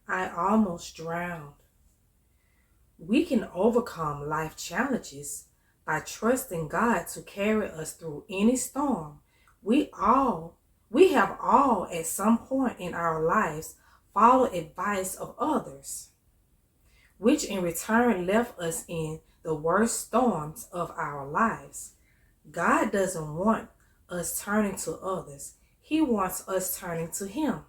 I almost drowned. We can overcome life challenges by trusting God to carry us through any storm. We all, we have all at some point in our lives followed advice of others, which in return left us in the worst storms of our lives. God doesn't want us turning to others. He wants us turning to Him.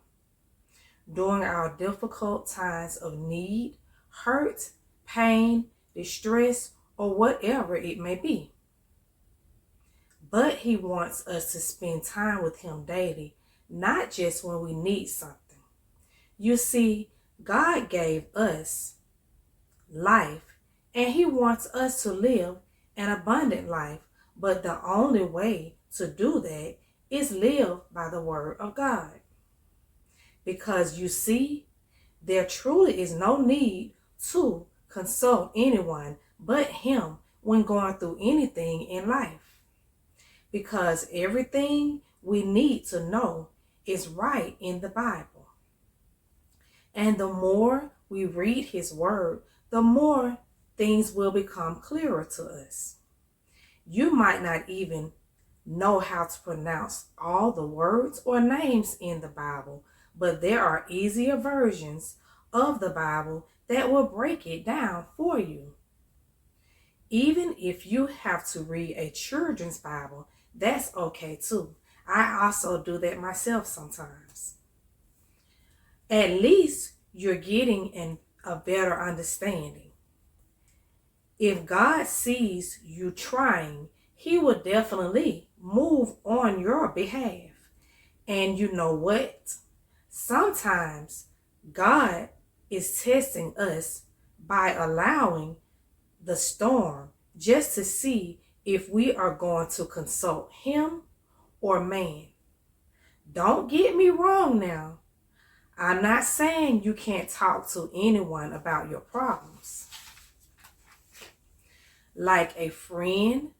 During our difficult times of need, hurt, pain, distress, or whatever it may be. But He wants us to spend time with Him daily, not just when we need something. You see, God gave us life, and He wants us to live an abundant life, but the only way to do that is live by the Word of God. Because you see, there truly is no need to consult anyone but Him when going through anything in life. Because everything we need to know is right in the Bible. And the more we read His Word, the more things will become clearer to us. You might not even know how to pronounce all the words or names in the Bible, but there are easier versions of the Bible that will break it down for you. Even if you have to read a children's Bible, that's okay too. I also do that myself sometimes. At least you're getting a better understanding. If God sees you trying, He will definitely move on your behalf. And you know what? Sometimes God is testing us by allowing the storm just to see if we are going to consult Him or man. Don't get me wrong now. I'm not saying you can't talk to anyone about your problems, like a friend,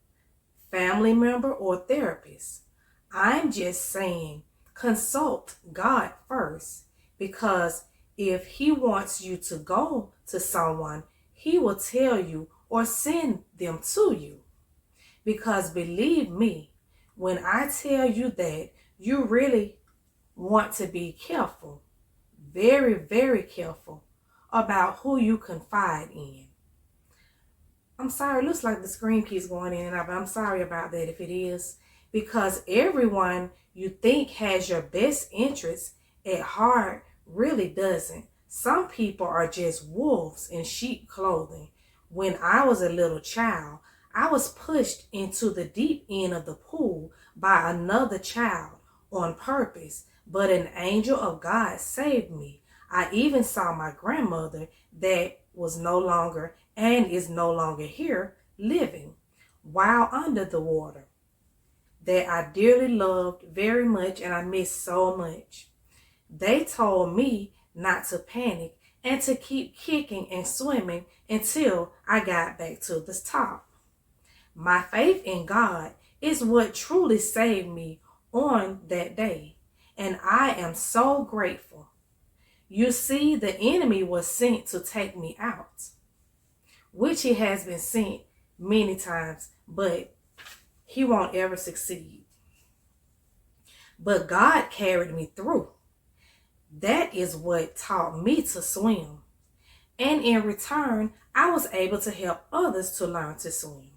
family member, or therapist. I'm just saying consult God first, because if He wants you to go to someone, He will tell you or send them to you. Because believe me, when I tell you that, you really want to be careful, very, very careful about who you confide in. I'm sorry, it looks like the screen keeps going in and out, but I'm sorry about that if it is. Because everyone you think has your best interests at heart really doesn't. Some people are just wolves in sheep clothing. When I was a little child, I was pushed into the deep end of the pool by another child on purpose, but an angel of God saved me. I even saw my grandmother that was no longer and is no longer here living while under the water, that I dearly loved very much and I missed so much. They told me not to panic and to keep kicking and swimming until I got back to the top. My faith in God is what truly saved me on that day, and I am so grateful. You see, the enemy was sent to take me out, which he has been sent many times, but he won't ever succeed. But God carried me through. That is what taught me to swim. And in return, I was able to help others to learn to swim.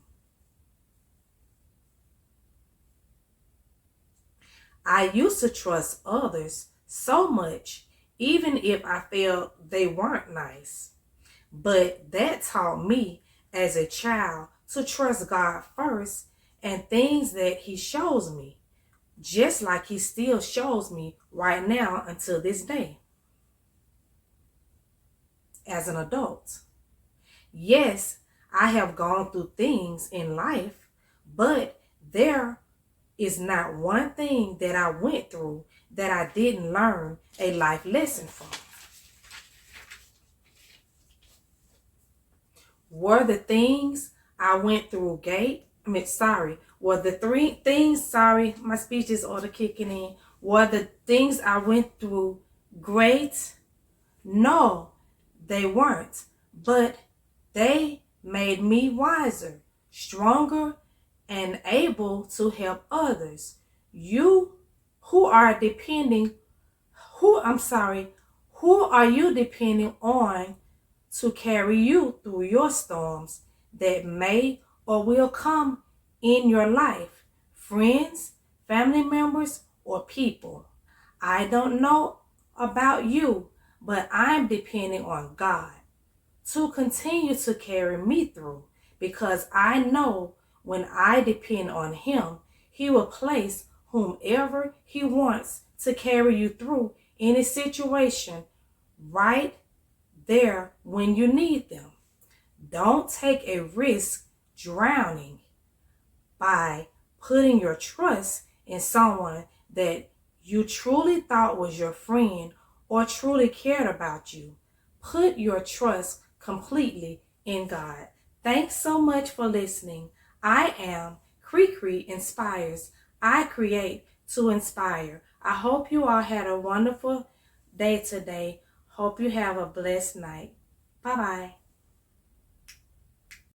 I used to trust others so much, even if I felt they weren't nice. But that taught me as a child to trust God first and things that He shows me, just like He still shows me right now until this day as an adult. Yes, I have gone through things in life, but there is not one thing that I went through that I didn't learn a life lesson from. Were the things I went through were the three things, my speech is order kicking in, were the things I went through great, No, they weren't, but they made me wiser, stronger, and able to help others. You who are depending, who are you depending on to carry you through your storms that may or will come in your life? Friends, family members, or people? I don't know about you, but I'm depending on God to continue to carry me through, because I know when I depend on Him, He will place whomever He wants to carry you through any situation right there when you need them. Don't take a risk drowning by putting your trust in someone that you truly thought was your friend or truly cared about you. Put your trust completely in God. Thanks so much for listening. I am Cre-cre Inspires. I create to inspire. I hope you all had a wonderful day today. Hope you have a blessed night. Bye-bye.